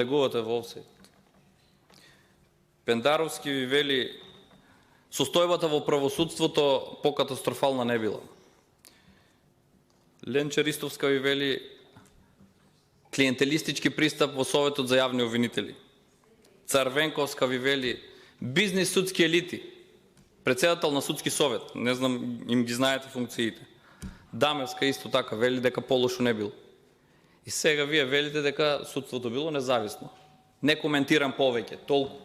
Легувате во офсайд. Пендаровски ви вели состојбата во правосудството покатастрофална не била. Ленче Ристовска ви вели клиентелистички пристап во Советот за јавни обвинители. Царвенковска ви вели бизнис судски елити, председател на судски совет, не знам им ги знаете функциите. Дамевска исто така вели дека полошо не бил. И сега вие велите дека судството било независно. Не коментирам повеќе, толку.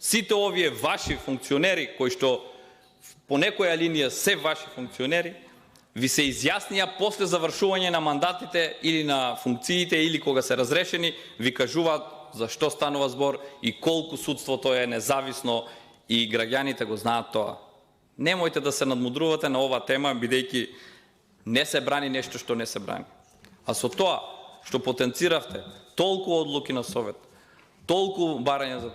Сите овие ваши функционери, кои што по некоја линија се ваши функционери, ви се изјаснија после завршување на мандатите или на функциите или кога се разрешени, ви кажуваат за што станува збор и колку судството е независно и граѓаните го знаат тоа. Немојте да се надмудрувате на оваа тема, бидејќи не се брани нешто што не се брани. А со тоа што потенциравте толку одлуки на Совет, толку барања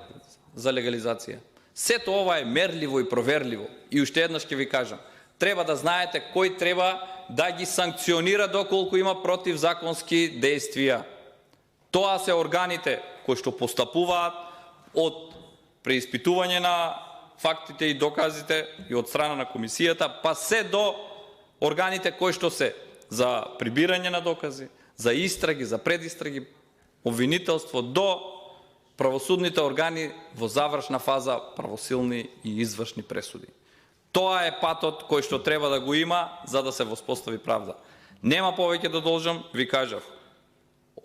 за легализација, сето ова е мерливо и проверливо. И уште еднаш ќе ви кажам, треба да знаете кој треба да ги санкционира доколку има противзаконски действија. Тоа се органите кои што постапуваат од преиспитување на фактите и доказите и од страна на комисијата, па се до органите кои што се за прибирање на докази, за истраги, за предистраги, обвинителство, до правосудните органи во завршна фаза правосилни и извршни пресуди. Тоа е патот кој што треба да го има за да се воспостави правда. Нема повеќе да должам, ви кажав.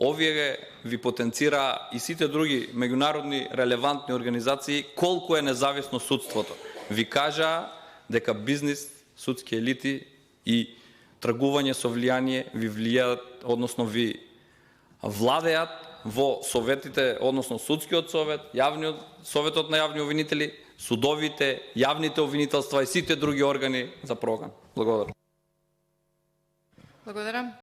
Овие ви потенцира и сите други меѓународни релевантни организации колку е независно судството. Ви кажа дека бизнис, судски елити и тргување со влијание ви влијаат, односно ви владеат во советите, односно судскиот совет, советот на јавни обвинители, судовите, јавните обвинителства и сите други органи за прогон. Благодарам. Благодарам.